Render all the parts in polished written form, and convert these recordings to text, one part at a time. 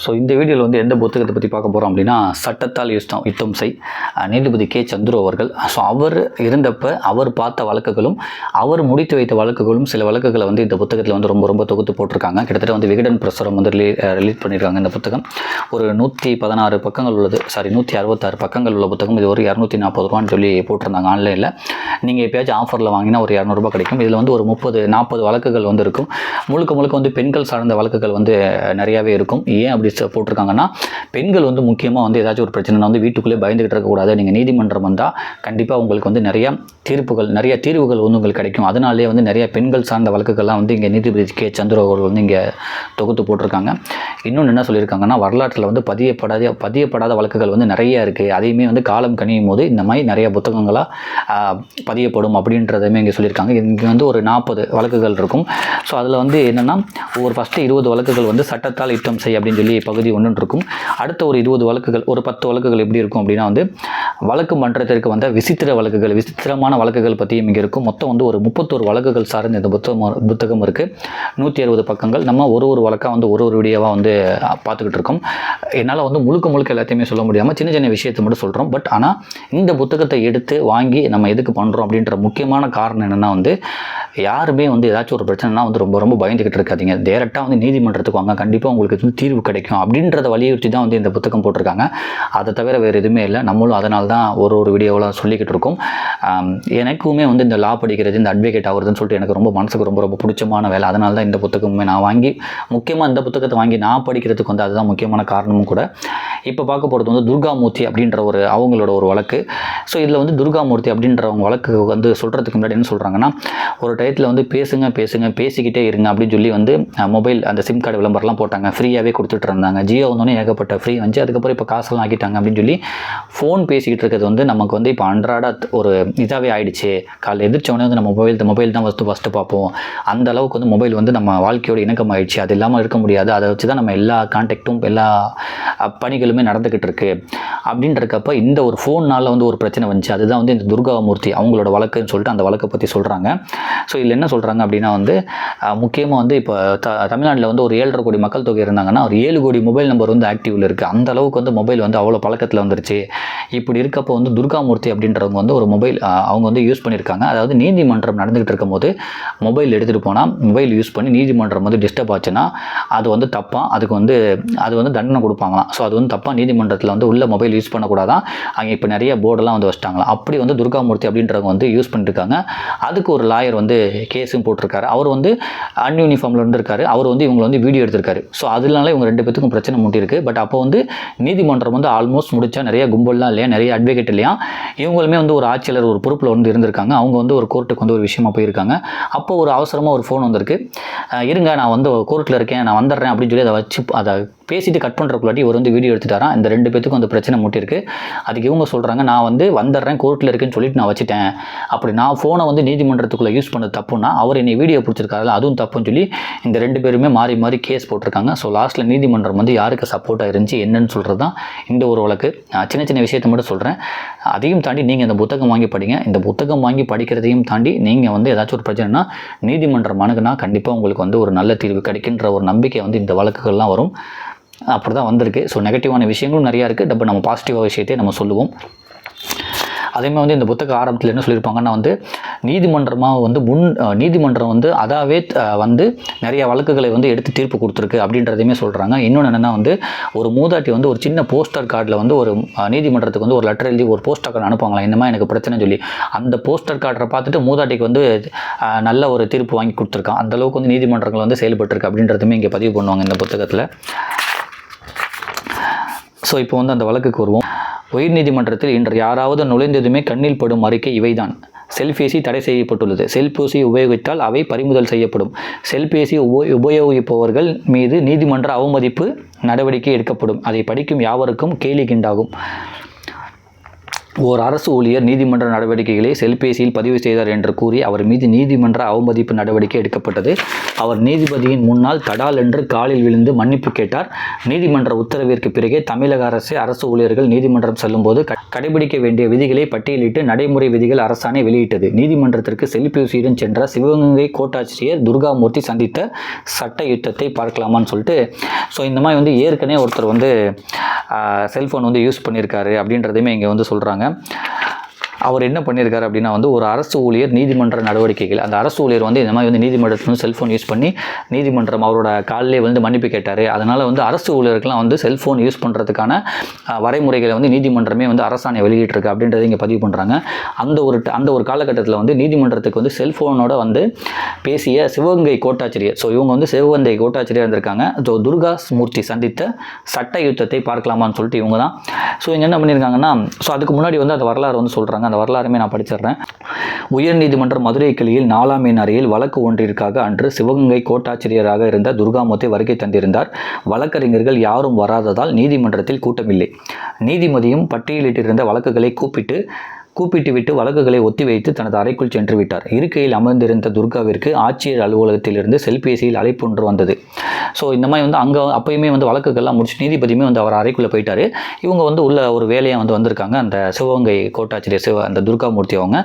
So இந்த வீடியோவில் வந்து எந்த புத்தகத்தை பற்றி பார்க்க போகிறோம் அப்படின்னா சட்டத்தால் யுத்தம் செய் நீதிபதி கே சந்துரு அவர்கள். ஸோ அவர் இருந்தப்போ அவர் பார்த்த வழக்குகளும் அவர் முடித்து வைத்த வழக்குகளும் சில வழக்குகளை வந்து இந்த புத்தகத்தில் வந்து ரொம்ப தொகுத்து போட்டிருக்காங்க. கிட்டத்தட்ட வந்து விகடன் பிரசுரம் வந்து ரிலீஸ் பண்ணியிருக்காங்க. இந்த புத்தகம் ஒரு 116 பக்கங்கள் உள்ளது, 166 பக்கங்கள் உள்ள புத்தகம். இது ஒரு 240 ரூபான்னு சொல்லி போட்டிருந்தாங்க ஆன்லைனில். நீங்கள் எப்பயாச்சும் ஆஃபரில் வாங்கினா ஒரு 200 ரூபாய் கிடைக்கும். இதில் வந்து ஒரு 30-40 வழக்குகள் வந்து இருக்கும். முழுக்க வந்து பெண்கள் சார்ந்த வழக்குகள் வந்து நிறையாவே இருக்கும். ஏன் அப்படி போட்டிருக்காங்கன்னா, பெண்கள் வந்து முக்கியமாக வந்து ஏதாச்சும் ஒரு பிரச்சனை வந்து வீட்டுக்குள்ளே பயந்துகிட்டு இருக்கக்கூடாது. நீங்கள் நீதிமன்றம் வந்தால் கண்டிப்பாக உங்களுக்கு வந்து நிறைய தீர்வுகள் வந்து உங்களுக்கு கிடைக்கும். அதனாலே வந்து நிறைய பெண்கள் சார்ந்த வழக்குகள்லாம் வந்து இங்கே நீதிபதி கே சந்துரு அவர்கள் வந்து இங்கே தொகுத்து போட்டிருக்காங்க. இன்னொன்று என்ன சொல்லியிருக்காங்கன்னா, வரலாற்றில் வந்து பதியப்படாத வழக்குகள் வந்து நிறைய இருக்குது. அதையுமே வந்து காலம் கணியும் போது இந்த மாதிரி நிறைய புத்தகங்களாக பதியப்படும் அப்படின்றதையுமே இங்கே சொல்லியிருக்காங்க. இங்கே வந்து ஒரு 40 வழக்குகள் இருக்கும். ஸோ அதில் வந்து என்னென்னா, ஒரு ஃபஸ்ட்டு 20 வழக்குகள் வந்து சட்டத்தால் யுத்தம் செய் அப்படின்னு சொல்லி பகுதி 1 இருக்கும். அடுத்த ஒரு 20 வழக்குகள், ஒரு 10 வழக்குகள் எப்படி இருக்கும் அப்படின்னா வந்து வழக்கு மன்றத்திற்கு வந்த விசித்திரமான வழக்குகள் பற்றியும் இங்கே இருக்கும். மொத்தம் வந்து ஒரு 31 வழக்குகள் சார்ந்த இந்த புத்தகம் இருக்குது. 160 பக்கங்கள். நம்ம ஒரு வழக்காக வந்து ஒரு வீடியோவாக வந்து பார்த்துக்கிட்டு இருக்கோம். என்னால் வந்து முழுக்க எல்லாத்தையுமே சொல்ல முடியாமல் சின்ன விஷயத்தை மட்டும் சொல்கிறோம். பட் ஆனால் இந்த புத்தகத்தை எடுத்து வாங்கி நம்ம எதுக்கு பண்ணுறோம் அப்படின்ற முக்கியமான காரணம் என்னென்னா வந்து, யாருமே வந்து ஏதாச்சும் ஒரு பிரச்சனைனா வந்து ரொம்ப பயந்துக்கிட்டு இருக்காதீங்க. டேரெக்டாக வந்து நீதிமன்றத்துக்கு வாங்க, கண்டிப்பாக உங்களுக்கு வந்து தீர்வு கிடைக்கும் அப்படின்றத வலியுறுத்தி தான் வந்து இந்த புத்தகம் போட்டிருக்காங்க. அதை தவிர வேறு எதுவுமே இல்லை. நம்மளும் அதனால தான் ஒரு வீடியோவில் சொல்லிக்கிட்டு இருக்கோம். எனக்குமே வந்து இந்த லா படிக்கிறது, இந்த அட்வொகேட் ஆகுறதுன்னு சொல்லிட்டு எனக்கு மனசுக்கு ரொம்ப பிடிச்சமான வேலை. அதனால தான் இந்த புத்தகமே நான் வாங்கி, முக்கியமாக இந்த புத்தகத்தை வாங்கி நான் படிக்கிறதுக்கு வந்து அதுதான் முக்கியமான காரணமும் கூட. இப்போ பார்க்க போகிறது வந்து துர்காமூர்த்தி அப்படின்ற அவங்களோட ஒரு வழக்கு. ஸோ இதில் வந்து துர்காமூர்த்தி அப்படின்றவங்க வழக்கு வந்து சொல்கிறதுக்கு முன்னாடி என்ன சொல்கிறாங்கன்னா, ஒரு டயத்தில் வந்து பேசிக்கிட்டே இருங்க அப்படின்னு சொல்லி வந்து மொபைல் அந்த சிம் கார்டு விளம்பரம்லாம் போட்டாங்க. ஃப்ரீயாகவே கொடுத்துட்டு இருந்தாங்க. ஜியோ வந்தோடனே ஏகப்பட்ட ஃப்ரீ வந்துச்சு. அதுக்கப்புறம் இப்போ காசெல்லாம் ஆக்கிட்டாங்க அப்படின்னு சொல்லி ஃபோன் பேசிக்கிட்டு இருக்கிறது வந்து நமக்கு வந்து இப்போ அன்றாட ஒரு இதாகவே ஆகிடுச்சு. காலையில் எதிர்த்தவொடனே வந்து நம்ம மொபைல் தான் ஃபஸ்ட்டு பார்ப்போம். அந்த அளவுக்கு வந்து மொபைல் வந்து நம்ம வாழ்க்கையோட இணக்கம் ஆகிடுச்சு. அது இல்லாமல் இருக்க முடியாது. அதை வச்சு தான் நம்ம எல்லா கான்டாக்டும் எல்லா பணிகளுமே நடந்துக்கிட்டு இருக்கு அப்படின்றக்கப்ப இந்த ஒரு ஃபோன்னால் வந்து ஒரு பிரச்சனை வந்துச்சு. அதுதான் வந்து இந்த துர்காமூர்த்தி அவங்களோட வழக்குன்னு சொல்லிட்டு அந்த வழக்கை பற்றி சொல்கிறாங்க. ஸோ இதில் என்ன சொல்கிறாங்க அப்படின்னா வந்து, முக்கியமாக வந்து இப்போ தமிழ்நாட்டில் வந்து ஒரு 7.5 கோடி மக்கள் தொகை இருந்தாங்கன்னா ஒரு 7 கோடி மொபைல் நம்பர் வந்து ஆக்டிவில் இருக்குது. அந்த அளவுக்கு வந்து மொபைல் வந்து அவ்வளோ பழக்கத்தில் வந்துருச்சு. இப்படி இருக்கப்போ வந்து துர்காமூர்த்தி அப்படின்றவங்க வந்து ஒரு மொபைல் அவங்க வந்து யூஸ் பண்ணியிருக்காங்க. அதாவது நீதிமன்றம் நடந்துகிட்டு இருக்கும் போது மொபைல் எடுத்துகிட்டு போனால், மொபைல் யூஸ் பண்ணி நீதிமன்றம் வந்து டிஸ்டர்ப் ஆச்சுன்னா அது வந்து தப்பாக, அது வந்து தண்டனை கொடுப்பாங்களாம். ஸோ அது வந்து தப்பாக நீதிமன்றத்தில் வந்து உள்ள மொபைல் யூஸ் பண்ணக்கூடாதான். அங்கே இப்போ நிறைய போர்டெல்லாம் வந்து வச்சிட்டாங்களாம். அப்படி வந்து துர்காமூர்த்தி அப்படின்றவங்க வந்து யூஸ் பண்ணியிருக்காங்க. அதுக்கு ஒரு லாயர் வந்து கேஸும் போட்டிருக்காரு. அவர் வந்து அன்யூனிஃபார்மில் இருந்திருக்காரு. அவர் வந்து இவங்களை வந்து வீடியோ எடுத்திருக்காரு. ஸோ அதனால இவங்க 2 பேத்துக்கும் பிரச்சனை முட்டிருக்கு. பட் அப்போ வந்து நீதிமன்றம் வந்து ஆல்மோஸ்ட் முடிச்சா, நிறைய கும்பல்லாம் இல்லையா, நிறைய அட்வொகேட் இல்லையா, இவங்களுமே வந்து ஒரு ஆட்சியாளர் ஒரு பொறுப்பில் வந்து இருந்திருக்காங்க. அவங்க வந்து ஒரு கோர்ட்டுக்கு வந்து ஒரு விஷயமா போயிருக்காங்க. அப்போ ஒரு அவசரமாக ஒரு ஃபோன் வந்திருக்கு. இருங்க, நான் வந்து கோர்ட்டில் இருக்கேன், நான் வந்துடுறேன் அப்படின்னு சொல்லி அதை பேசிட்டு கட் பண்ணுறக்குள்ளாட்டி இவர் வந்து வீடியோ எடுத்துட்டாரான். இந்த 2 பேத்துக்கும் அந்த பிரச்சனை முட்டிருக்கு. அதுக்கு இவங்க சொல்கிறாங்க, நான் வந்து வந்துடுறேன், கோர்ட்டில் இருக்குன்னு சொல்லிட்டு நான் வச்சுட்டேன். அப்படி நான் ஃபோனை வந்து நீதிமன்றத்துக்குள்ளே யூஸ் பண்ணது தப்புன்னா அவர் என்னை வீடியோ பிடிச்சிருக்காருல, அதுவும் தப்புன்னு சொல்லி இந்த 2 பேருமே மாறி கேஸ் போட்டிருக்காங்க. ஸோ லாஸ்ட்டில் நீதிமன்றம் வந்து யாருக்கு சப்போர்ட்டாக இருந்துச்சு என்னன்னு சொல்கிறது தான் இந்த ஒரு வழக்கு. சின்ன விஷயத்தை மட்டும் சொல்கிறேன். அதையும் தாண்டி நீங்கள் இந்த புத்தகம் வாங்கி படிங்க. இந்த புத்தகம் வாங்கி படிக்கிறதையும் தாண்டி நீங்கள் வந்து ஏதாச்சும் ஒரு பிரச்சனைனா நீதிமன்றம் அணுகுனா கண்டிப்பாக உங்களுக்கு வந்து ஒரு நல்ல தீர்வு கிடைக்கின்ற ஒரு நம்பிக்கை வந்து இந்த வழக்குகள்லாம் வரும். அப்படி தான் வந்திருக்கு. ஸோ நெகட்டிவான விஷயங்களும் நிறையா இருக்குது. டப்பு நம்ம பாசிட்டிவாக விஷயத்தையே நம்ம சொல்லுவோம். அதேமாதிரி வந்து இந்த புத்தக ஆரம்பத்தில் என்ன சொல்லியிருப்பாங்கன்னா வந்து, நீதிமன்றம் வந்து அதாவே வந்து நிறைய வழக்குகளை வந்து எடுத்து தீர்ப்பு கொடுத்துருக்கு அப்படின்றதையுமே சொல்கிறாங்க. இன்னொன்று என்னென்னா வந்து, ஒரு மூதாட்டி வந்து ஒரு சின்ன போஸ்டர் கார்டில் வந்து ஒரு நீதிமன்றத்துக்கு வந்து ஒரு லெட்டர் எழுதி ஒரு போஸ்டர் கார்டு அனுப்புவாங்களா, இந்த மாதிரி எனக்கு பிரச்சனை சொல்லி. அந்த போஸ்டர் கார்டை பார்த்துட்டு மூதாட்டிக்கு வந்து நல்ல ஒரு தீர்ப்பு வாங்கி கொடுத்துருக்கான். அந்தளவுக்கு வந்து நீதிமன்றங்கள் வந்து செயல்பட்டுருக்கு அப்படின்றதுமே இங்கே பதிவு பண்ணுவாங்க இந்த புத்தகத்தில். ஸோ இப்போ வந்து அந்த வழக்குக்கு வருவோம். உயர் நீதிமன்றத்தில் இன்று யாராவது நுழைந்ததுமே கண்ணில் படும் அறிக்கை இவைதான். செல்பேசி தடை செய்யப்பட்டுள்ளது. செல்பேசி உபயோகித்தால் அவை பறிமுதல் செய்யப்படும். செல்பேசி உபயோகிப்பவர்கள் மீது நீதிமன்ற அவமதிப்பு நடவடிக்கை எடுக்கப்படும். அதை படிக்கும் யாவருக்கும் கேலி கிண்டாகும். ஓர் அரசு ஊழியர் நீதிமன்ற நடவடிக்கைகளை செல்பேசியில் பதிவு செய்தார் என்று கூறி அவர் மீது நீதிமன்ற அவமதிப்பு நடவடிக்கை எடுக்கப்பட்டது. அவர் நீதிபதியின் முன்னால் தடால் என்று காலில் விழுந்து மன்னிப்பு கேட்டார். நீதிமன்ற உத்தரவிற்கு பிறகே தமிழக அரசு ஊழியர்கள் நீதிமன்றம் செல்லும்போது கடைபிடிக்க வேண்டிய விதிகளை பட்டியலிட்டு நடைமுறை விதிகள் அரசாணை வெளியிட்டது. நீதிமன்றத்திற்கு செல்பேசியுடன் சென்ற சிவகங்கை கோட்டாட்சியர் துர்காமூர்த்தி சந்தித்த சட்ட யுத்தத்தை பார்க்கலாமான்னு சொல்லிட்டு இந்த மாதிரி ஏற்கனவே ஒருத்தர் செல்ஃபோன் யூஸ் பண்ணியிருக்காரு அப்படின்றதையுமே இங்கே சொல்கிறாங்க. அவர் என்ன பண்ணியிருக்காரு அப்படின்னா ஒரு அரசு ஊழியர் நீதிமன்ற நடவடிக்கைகள், அந்த அரசு ஊழியர் இந்த மாதிரி நீதிமன்றத்தில் செல்ஃபோன் யூஸ் பண்ணி நீதிமன்றம் அவரோட காலிலே மன்னிப்பு கேட்டார். அதனால் அரசு ஊழியர்கள்லாம் செல்ஃபோன் யூஸ் பண்ணுறதுக்கான வரைமுறைகளை நீதிமன்றமே அரசாணை வெளியிட்டிருக்கு அப்படின்றத இங்கே பதிவு பண்ணுறாங்க. அந்த ஒரு காலகட்டத்தில் நீதிமன்றத்துக்கு செல்ஃபோனோட பேசிய சிவகங்கை கோட்டாட்சியர், இவங்க சிவகங்கை கோட்டாட்சியர் இருந்திருக்காங்க. துர்கா மூர்த்தி சந்தித்த சட்ட யுத்தத்தை பார்க்கலாமான்னு சொல்லிட்டு இவங்க தான். இங்கே என்ன பண்ணியிருக்காங்கன்னா அதுக்கு முன்னாடி அந்த வரலாறு சொல்கிறாங்க. அந்த வரலாறுமே நான் படிச்சிடுறேன். உயர்நீதிமன்ற மதுரை கிளையில் 4ஆம் எண் அறையில் வழக்கு ஒன்றிற்காக அன்று சிவகங்கை கோட்டாட்சியராக இருந்த துர்காமூர்த்தி வருகை தந்திருந்தார். வழக்கறிஞர்கள் யாரும் வராததால் நீதிமன்றத்தில் கூட்டமில்லை. நீதிபதியும் பட்டியலிட்டிருந்த வழக்குகளை கூப்பிட்டு விட்டு வழக்குகளை ஒத்திவைத்து தனது அறைக்குள் சென்று விட்டார். இருக்கையில் அமர்ந்திருந்த துர்காவிற்கு ஆட்சியர் அலுவலகத்திலிருந்து செல்பேசியில் அழைப்பு ஒன்று வந்தது. இந்த மாதிரி அங்கே அப்பயுமே வழக்குகள்லாம் முடிச்சு நீதிபதியுமே அவர் அறைக்குள்ளே போயிட்டார். இவங்க உள்ள ஒரு வேலையாக வந்திருக்காங்க அந்த சிவகங்கை கோட்டாட்சியர் அந்த துர்காமூர்த்தி அவங்க.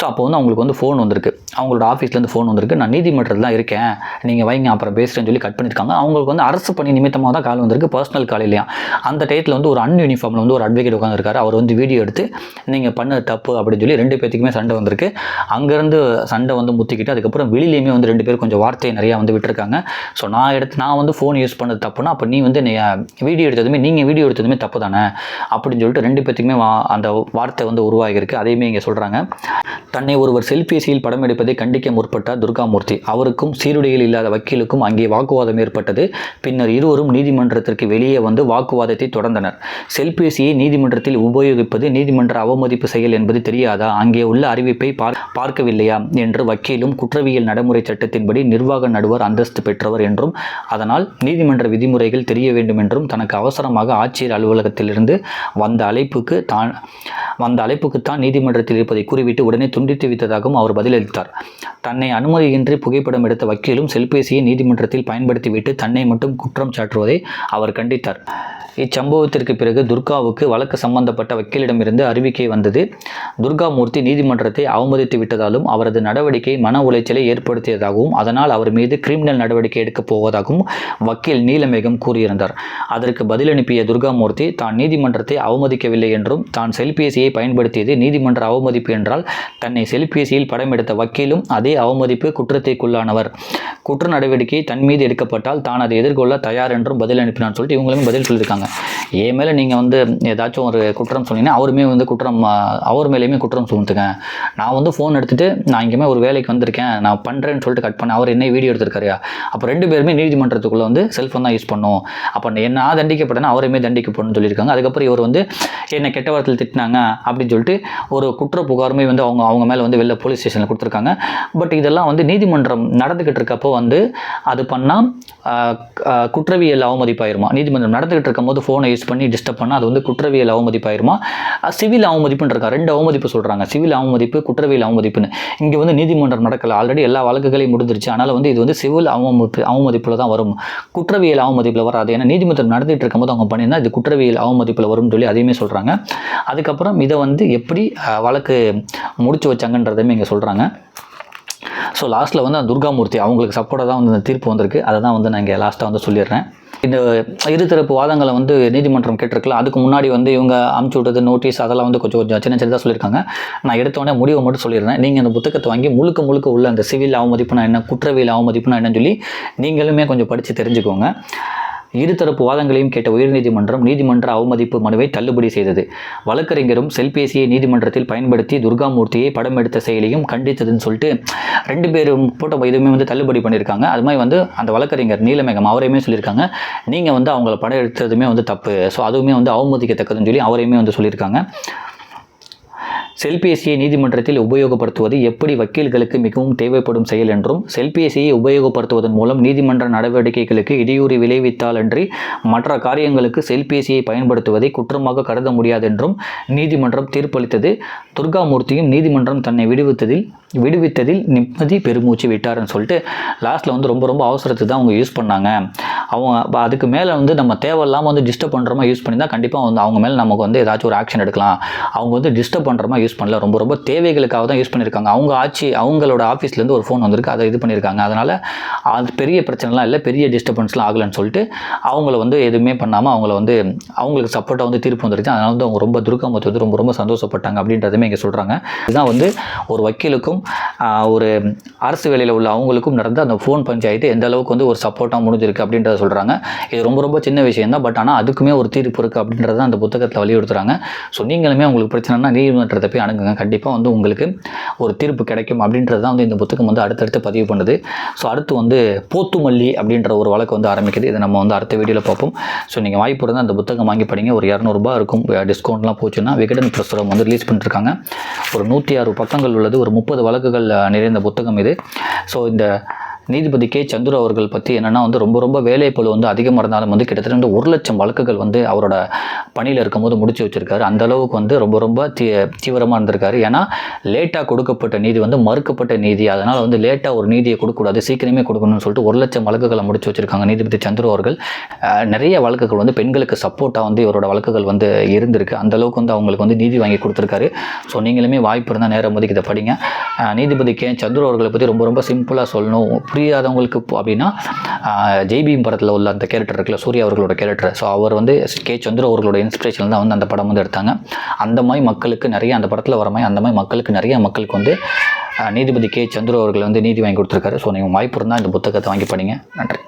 அப்போ அவங்களுக்கு ஃபோன் வந்திருக்கு, அவங்களோட ஆஃபீஸ்லேருந்து ஃபோன் வந்திருக்கு. நான் நீதிமன்றத்தில் தான் இருக்கேன், நீங்கள் வைங்க அப்புறம் பேசுகிறேன்னு சொல்லி கட் பண்ணியிருக்காங்க. அவங்களுக்கு அரசு பணி நிமித்தமாக தான் கால் வந்திருக்கு, பர்சனல் கால் இல்லையா. அந்த டயத்தில் ஒரு அன்யூனிஃபார்மில் ஒரு அட்வொகேட் உட்காந்துருக்காரு. அவர் வீடியோ எடுத்து நீங்கள் பண்ண தப்பு அப்படின்னு சொல்லி 2 பேத்துக்குமே சண்டை வந்திருக்கு. அங்கேருந்து சண்டை முத்திக்கிட்டு அதுக்கப்புறம் வெளியிலையுமே 2 பேர் கொஞ்சம் வார்த்தையை நிறையா விட்டுருக்காங்க. நான் ஃபோன் யூஸ் பண்ணது தப்புனா அப்போ நீ வீடியோ எடுத்ததுமே நீங்கள் வீடியோ எடுத்ததுமே தப்பு தானே அப்படின்னு சொல்லிட்டு 2 பேத்துக்குமே அந்த வார்த்தை உருவாகியிருக்கு. அதையுமே இங்கே சொல்கிறாங்க. தன்னை ஒருவர் செல்பேசியில் படம் எடுப்பதை கண்டிக்க முற்பட்டார் துர்காமூர்த்தி. அவருக்கும் சீருடையில் இல்லாத வக்கீலுக்கும் அங்கே வாக்குவாதம் ஏற்பட்டது. பின்னர் இருவரும் நீதிமன்றத்திற்கு வெளியே வாக்குவாதத்தை தொடர்ந்தனர். செல்பேசியை நீதிமன்றத்தில் உபயோகிப்பது நீதிமன்ற அவமதிப்பு செயல் என்பது தெரியாதா, அங்கே உள்ள அறிவிப்பை பார்க்கவில்லையா என்று வக்கீலும் குற்றவியல் நடைமுறை சட்டத்தின்படி நிர்வாக நடுவர் அந்தஸ்து பெற்றவர் என்றும் அதனால் நீதிமன்ற விதிமுறைகள் தெரிய வேண்டும் என்றும் தனக்கு அவசரமாக ஆட்சியர் அலுவலகத்திலிருந்து வந்த அழைப்புக்குத்தான் நீதிமன்றத்தில் இருப்பதை கூறிவிட்டு உடனே துண்டித்து வைத்ததாகவும் அவர் பதிலளித்தார். தன்னை அனுமதியின்றி புகைப்படம் எடுத்த வக்கீலும் செல்பேசியை நீதிமன்றத்தில் பயன்படுத்திவிட்டு தன்னை மட்டும் குற்றம் சாட்டுவதை அவர் கண்டித்தார். இச்சம்பவத்திற்கு பிறகு துர்காவுக்கு வழக்கு சம்பந்தப்பட்ட வக்கீலிடமிருந்து அறிவிக்கை வந்தது. துர்காமூர்த்தி நீதிமன்றத்தை அவமதித்து விட்டதாலும் அவரது நடவடிக்கை மன உளைச்சலை ஏற்படுத்தியதாகவும் அதனால் அவர் மீது கிரிமினல் நடவடிக்கை எடுக்கப் போவதாகவும் வக்கீல் நீலமேகம் கூறியிருந்தார். அதற்கு பதிலனுப்பிய துர்காமூர்த்தி தான் நீதிமன்றத்தை அவமதிக்கவில்லை என்றும் தான் செல்பேசியை பயன்படுத்தியது நீதிமன்ற அவமதிப்பு என்றால் தன்னை செல்பேசியில் படம் எடுத்த வக்கீலும் அதே அவமதிப்பு குற்றத்தைக்குள்ளானவர். குற்ற நடவடிக்கை தன் மீது எடுக்கப்பட்டால் தான் அதை எதிர்கொள்ள தயார் என்றும் பதில் அனுப்பினான்னு சொல்லிட்டு இவங்களுமே பதில் சொல்லியிருக்காங்க. என் மேலே நீங்கள் ஏதாச்சும் ஒரு குற்றம் சொன்னீங்கன்னா அவருமே அவர் மேலேயுமே குற்றம் சுமத்துங்க. நான் ஃபோன் எடுத்துகிட்டு நான் இங்கேயுமே ஒரு வேலைக்கு வந்திருக்கேன், நான் பண்ணுறேன்னு சொல்லிட்டு கட் பண்ண அவர் என்ன வீடியோ எடுத்திருக்காருயா. அப்போ 2 பேருமே நீதிமன்றத்துக்குள்ளே செல்ஃபோன் தான் யூஸ் பண்ணோம். அப்போ என்ன தண்டிக்கப்பட்டேன்னா அவருமே தண்டிக்கப்படணும்னு சொல்லியிருக்காங்க. அதுக்கப்புறம் இவர் என்னை கெட்ட வார்த்தையில் திட்டினாங்க அப்படின்னு சொல்லிட்டு ஒரு குற்ற புகாருமே அவங்க மேலே வெளில போலீஸ் ஸ்டேஷனில் கொடுத்துருக்காங்க. பட் இதெல்லாம் நீதிமன்றம் நடந்துக்கிட்டு இருக்கப்போ அது பண்ணால் குற்றவியல் அவமதிப்பாயிருமா. நீதிமன்றம் நடந்துக்கிட்டு இருக்கும் போது ஃபோனை யூஸ் பண்ணி டிஸ்டர்ப் பண்ணால் அது குற்றவியல் அவமதிப்பாயிருமா, சிவில் அவமதிப்புன்னு இருக்கா. 2 அவமதிப்பு சொல்கிறாங்க, சிவில் அவமதிப்பு குற்றவியல் அவமதிப்புன்னு. இங்கே நீதிமன்றம் நடக்கல, ஆல்ரெடி எல்லா வழக்குகளையும் முடிஞ்சிருச்சு. அதனால் இது சிவில் அவமதிப்பில் தான் வரும், குற்றவியல் அவமதிப்பில் வராது. ஏன்னா நீதிமன்றம் நடந்துகிட்டு இருக்கும்போது அவங்க பண்ணியிருந்தால் இது குற்றவியல் அவமதிப்பில் வரும்னு சொல்லி அதையுமே சொல்கிறாங்க. அதுக்கப்புறம் இதை எப்படி வழக்கு முடிச்சு வச்சாங்கன்றதையுமே இங்கே சொல்கிறாங்க. லாஸ்ட்டில் துர்காமூர்த்தி அவங்களுக்கு சப்போர்ட்டாக தான் இந்த தீர்ப்பு வந்திருக்கு. அதை தான் நான் இங்கே லாஸ்ட்டாக சொல்லிடுறேன். இந்த இருதரப்பு வாதங்களை நீதிமன்றம் கேட்டிருக்கலாம். அதுக்கு முன்னாடி இவங்க அமுச்சு விட்டது நோட்டீஸ் அதெல்லாம் கொஞ்சம் சின்னதாக சொல்லியிருக்காங்க. நான் எடுத்தோடனே முடிவை மட்டும் சொல்லிடுறேன். நீங்கள் அந்த புத்தகத்தை வாங்கி முழுக்க உள்ள அந்த சிவில் அவமதிப்புனா என்ன, குற்றவியல் அவமதிப்புனா என்னன்னு சொல்லி நீங்களுமே கொஞ்சம் படித்து தெரிஞ்சுக்கோங்க. இருதரப்பு வாதங்களையும் கேட்ட உயர்நீதிமன்றம் நீதிமன்ற அவமதிப்பு மனுவை தள்ளுபடி செய்தது. வழக்கறிஞரும் செல்பேசியை நீதிமன்றத்தில் பயன்படுத்தி துர்காமூர்த்தியை படம் எடுத்த செயலையும் கண்டித்ததுன்னு சொல்லிட்டு 2 பேரும் போட்ட இதுவுமே தள்ளுபடி பண்ணியிருக்காங்க. அது மாதிரி அந்த வழக்கறிஞர் நீலமேகம் அவரையுமே சொல்லியிருக்காங்க, நீங்கள் அவங்கள படம் எடுத்ததுமே தப்பு, ஸோ அதுவுமே அவமதிக்கத்தக்கதுன்னு சொல்லி அவரையுமே சொல்லியிருக்காங்க. செல்பேசியை நீதிமன்றத்தில் உபயோகப்படுத்துவது எப்படி வக்கீல்களுக்கு மிகவும் தேவைப்படும் செயல் என்றும், செல்பேசியை உபயோகப்படுத்துவதன் மூலம் நீதிமன்ற நடவடிக்கைகளுக்கு இடையூறு விளைவித்தாலன்றி மற்ற காரியங்களுக்கு செல்பேசியை பயன்படுத்துவதை குற்றமாக கருத முடியாது என்றும் நீதிமன்றம் தீர்ப்பளித்தது. துர்காமூர்த்தியும் நீதிமன்றம் தன்னை விடுவித்ததில் நிம்மதி பெருமூச்சு விட்டார்னு சொல்லிட்டு லாஸ்ட்டில் வந்து ரொம்ப ரொம்ப அவசரத்துக்கு தான் அவங்க யூஸ் பண்ணாங்க. அவங்க அதுக்கு மேலே வந்து நம்ம தேவையில்லாமல் வந்து டிஸ்டர்ப் பண்ணுற மாதிரி யூஸ் பண்ணி தான் கண்டிப்பாக வந்து அவங்க மேலே நமக்கு வந்து ஏதாச்சும் ஒரு ஆக்ஷன் எடுக்கலாம். அவங்க வந்து டிஸ்டர்ப் பண்ணுற மாதிரி யூஸ் பண்ணல, ரொம்ப ரொம்ப தேவைகளுக்காக தான் யூஸ் பண்ணியிருக்காங்க. அவங்களோட ஆஃபீஸ்லேருந்து ஒரு ஃபோன் வந்திருக்கு, அதை இது பண்ணியிருக்காங்க. அதனால் அது பெரிய பிரச்சனைலாம் இல்லை, பெரிய டிஸ்டர்பன்ஸ்லாம் ஆகலைன்னு சொல்லிட்டு அவங்கள வந்து எதுவுமே பண்ணாமல் அவங்கள வந்து அவங்களுக்கு சப்போர்ட்டாக வந்து தீர்ப்பு வந்துருச்சு. அதனால் வந்து அவங்க ரொம்ப துர்காமூர்த்தி வந்து ரொம்ப ரொம்ப சந்தோஷப்பட்டாங்க அப்படின்றதுமே இங்கே சொல்கிறாங்க. இதுதான் வந்து ஒரு வக்கீலுக்கும் ஒரு அரசு வேலையில் உள்ள அவங்களுக்கும் நடந்த அந்த ஃபோன் பஞ்சாயத்து எந்த அளவுக்கு வந்து ஒரு சப்போர்ட்டாக முடிஞ்சிருக்கு அப்படின்றத சொல்கிறாங்க. இது ரொம்ப ரொம்ப சின்ன விஷயம் தான், பட் ஆனால் அதுக்குமே ஒரு தீர்ப்பு இருக்குது அப்படின்றத அந்த புத்தகத்தில் வலியுறுத்துறாங்க. ஸோ நீங்களுமே உங்களுக்கு பிரச்சனைனா நீதிமன்றத்தை போய் அணுகுங்க, கண்டிப்பாக வந்து உங்களுக்கு ஒரு தீர்ப்பு கிடைக்கும் அப்படின்றது தான் வந்து இந்த புத்தகம் வந்து அடுத்தடுத்து பதிவு பண்ணுது. ஸோ அடுத்து வந்து போத்துமல்லி அப்படின்ற ஒரு வழக்கு வந்து ஆரம்பிக்குது. இதை நம்ம வந்து அடுத்த வீடியோவில் பார்ப்போம். ஸோ நீங்கள் வாய்ப்பு இருந்தால் அந்த புத்தகம் வாங்கி படிங்க. ஒரு 200 ரூபாய் இருக்கும், டிஸ்கவுண்ட்லாம் போச்சுன்னா. விகடன் பிரசுரம் வந்து ரிலீஸ் பண்ணிருக்காங்க. ஒரு 106 பக்கங்கள் உள்ளது, ஒரு 30 வழக்குகள் நிறைந்த புத்தகம் இது. ஸோ இந்த நீதிபதி கே சந்துரு அவர்கள் பற்றி என்னென்னா வந்து ரொம்ப ரொம்ப வேலைப்பளு வந்து அதிகமாக இருந்தாலும் வந்து கிட்டத்தட்ட 1,00,000 வழக்குகள் வந்து அவரோட பணியில் இருக்கும்போது முடிச்சு வச்சுருக்காரு. அந்த அளவுக்கு வந்து ரொம்ப ரொம்ப தீவிரமாக இருந்திருக்காரு. ஏன்னா லேட்டாக கொடுக்கப்பட்ட நீதி வந்து மறுக்கப்பட்ட நீதி, அதனால் வந்து லேட்டாக ஒரு நீதியை கொடுக்கக்கூடாது, சீக்கிரமே கொடுக்கணும்னு சொல்லிட்டு 1,00,000 வழக்குகளை முடிச்சு வச்சுருக்காங்க நீதிபதி சந்துரு அவர்கள். நிறைய வழக்குகள் வந்து பெண்களுக்கு சப்போர்ட்டாக வந்து இவரோட வழக்குகள் வந்து இருந்திருக்கு. அந்த அளவுக்கு வந்து அவங்களுக்கு வந்து நீதி வாங்கி கொடுத்துருக்காரு. ஸோ நீங்களுமே வாய்ப்பு இருந்தால் நேரம் ஒதுக்கி இதை படிங்க. நீதிபதி கே சந்துரு அவர்களை பற்றி ரொம்ப ரொம்ப சிம்பிளாக சொல்லணும் புரியாதவங்களுக்கு அப்படின்னா, ஜெய்பீம் படத்தில் உள்ள அந்த கேரக்டர் இருக்குல்ல, சூர்யா அவர்களோட கேரக்டர். ஸோ அவர் வந்து கே சந்துரு அவர்களோட இன்ஸ்பிரேஷன் தான் வந்து அந்த படம் வந்து எடுத்தாங்க. அந்த மாதிரி மக்களுக்கு நிறைய அந்த படத்தில் வர மாதிரி அந்த மாதிரி மக்களுக்கு வந்து நீதிபதி கே சந்துரு அவர்கள் வந்து நீதி வாங்கி கொடுத்துருக்காரு. ஸோ நீங்கள் வாய்ப்பு இருந்தால் இந்த புத்தகத்தை வாங்கி படிங்க. நன்றி.